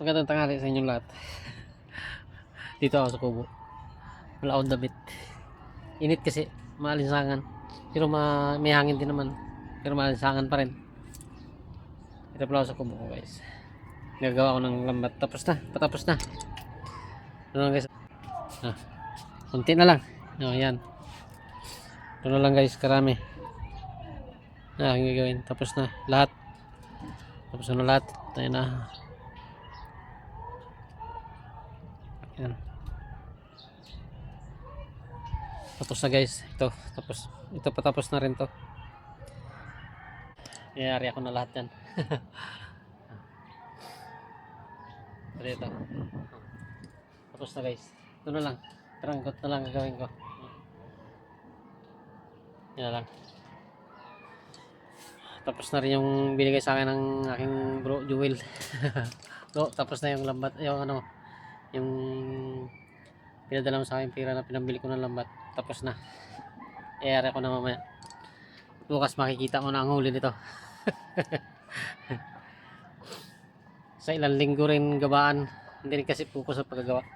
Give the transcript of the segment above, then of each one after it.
Magandang tanghali sa inyong lahat. Dito ako sa Kubo. Wala akong damit. Init kasi, maalinsangan. Pero may hangin din naman. Pero maalinsangan pa rin. Ito pala ako sa Kubo ko, guys. Gagawa ko ng lambat. Tapos na, patapos na. Ito lang guys. Kunti na lang. Yan. Ito na lang guys, karami. Aking gagawin. Tapos na, lahat. Tapos na lahat. Tayo na. Yan. Tapos na guys. Ito. Tapos. Ito patapos na rin to. Iyari ako na lahat yan. Ito. Tapos na guys. Ito na lang. Trangkot na lang gagawin ko. Yan na lang. Tapos na rin yung binigay sa akin ng aking bro Jewel. So, tapos na yung lambat. Yung ano. Yung pinadala mo sa akin pera na pinambili ko ng lambat. Tapos na. Iyari ko na mamaya. Bukas makikita mo na ang huli nito. Sa ilang linggo rin gabaan. Hindi rin kasi focus sa paggagawa.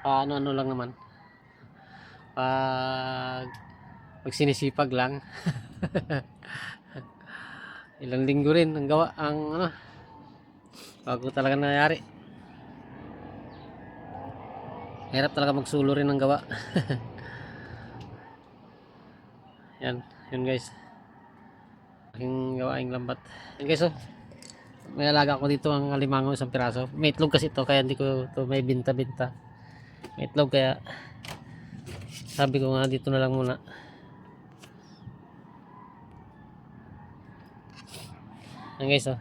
Ano-ano lang naman. Pag sinisipag lang. Ilang linggo rin ang gawa. Ang ano. Bago talaga nangyari. Hirap talaga magsulo rin ng gawa. Yan. Yun guys. Aking gawaing lambat. Yan guys oh. May alaga ko dito ang alimango, isang piraso. May itlog kasi ito kaya hindi ko ito may binta-binta. May itlog kaya sabi ko nga dito na lang muna. Yan guys oh.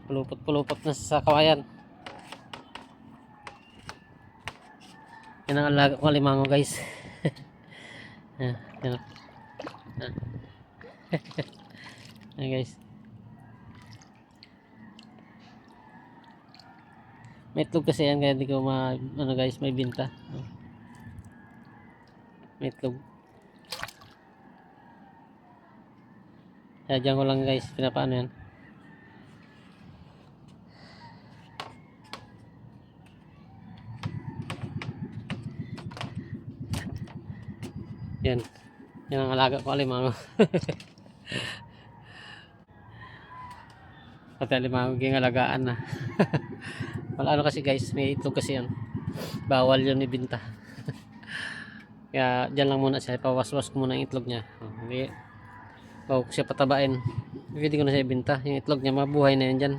Pulupot na sa kawayan. Yan ang alaga ko alimango guys. Yan. Yan guys. May itlog kasi yan kaya hindi ko ano guys, may binta. May itlog. Kaya dyan ko lang guys, pinapaano yan. Yan. Yan ang alaga ko alimango. Pati alimango ging alagaan na. Wala ano kasi guys, may itlog kasi yan. Bawal yun ibinta. Kaya dyan lang muna siya. Pawaswas ko muna ang itlog niya. Hindi. Bago ko siya patabain. Pwede ko na siya ibinta. Yung itlog niya mabuhay na yan dyan.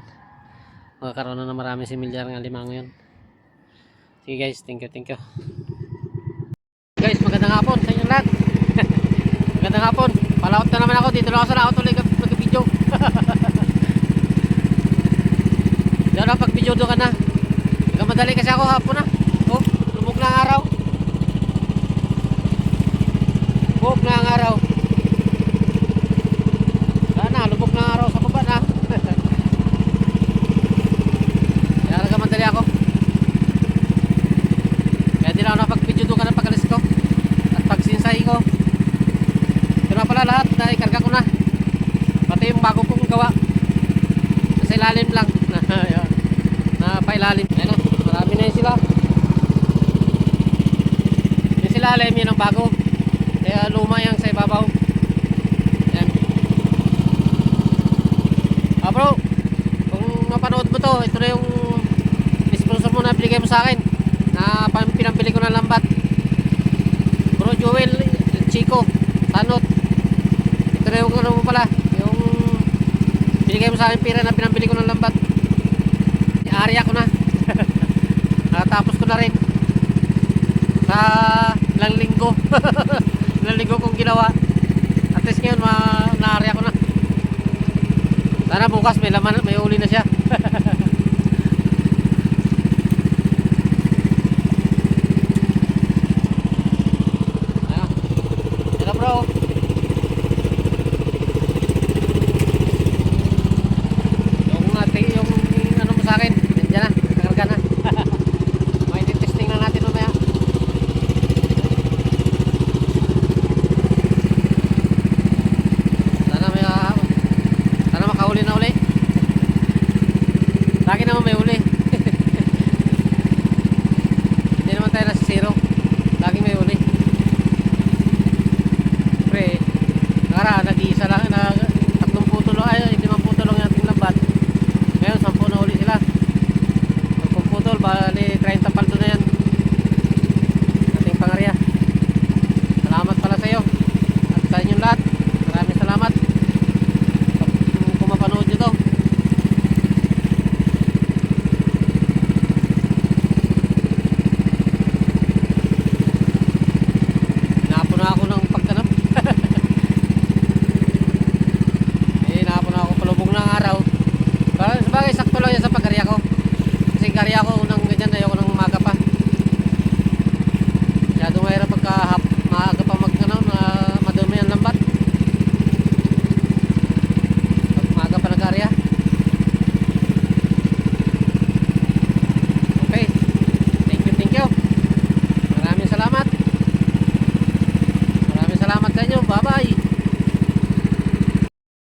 Makakaroon na marami si milyar ng alimango yan. Sige guys, thank you. Guys, magandang hapon sa inyong lahat. Magandang hapon. Palaot na naman ako. Dito lang ako sa auto nag-video. Diyan na pag-video doon ka na. Nagkamadali kasi ako hapon na. Oh, lumog na ang araw. Lumog na ang araw. Sana, lumog na ang araw sa baba na. Kaya nagkamadali ako. Kaya di lang ako napag-video doon ka na pag-alis ko. At pag-sinsay ko. Ito na pala lahat. Naikarga ko na. Pati yung bago kong gawa. Sa ilalim lang. Napailalim. Ayan o. Marami na yun sila. Yung silalim yun ang bago. Kaya luma yung sa ibabaw. Ayan. Bro. Kung mapanood mo to, ito na yung sponsor mo na binigay mo sa akin. Na pinambili ko ng lambat. Bro Joel Chico Tanot. Ito na yung ano mo pala. Yung binigay mo sa akin pira na pinambili ko ng lambat. Area ko na. Natapos ko na rin. Sa ilang linggo. Ilang linggo kong ginawa. At least ngayon na-area ko na. Sana bukas may laman, may uli na siya. Ayan. Ito bro. Yung ano mo sa akin. Diyan na, nakarga na. May testing na natin mamaya. Sana makahuli na uli. naman may uli. Hindi naman tayo nasa zero. Laging may uli. Pre, nakaraan, nag-iisa lang, tatlong puto lang, ay, 5 puto lang yung ating lambat. Ngayon, 10 na uli sila. 10 putol, bali 30 paldo na yan. Ating pangarya. Salamat pala sa iyo. At sa inyong lahat. Maraming salamat. Kung mapanood nyo to. Napuna ako ng pagkanap. Napuna ako palubog ng araw. Sabagay, sakto lang yan sa pagkarya ko. Kasi karya ko ng ganyan, ayoko ng umaga pa. Masyadong mahirap pagka maaga pa madumi ang lambat. Pag maaga pa nag-karya. Okay. Thank you. Maraming salamat. Maraming salamat sa inyo. Bye-bye.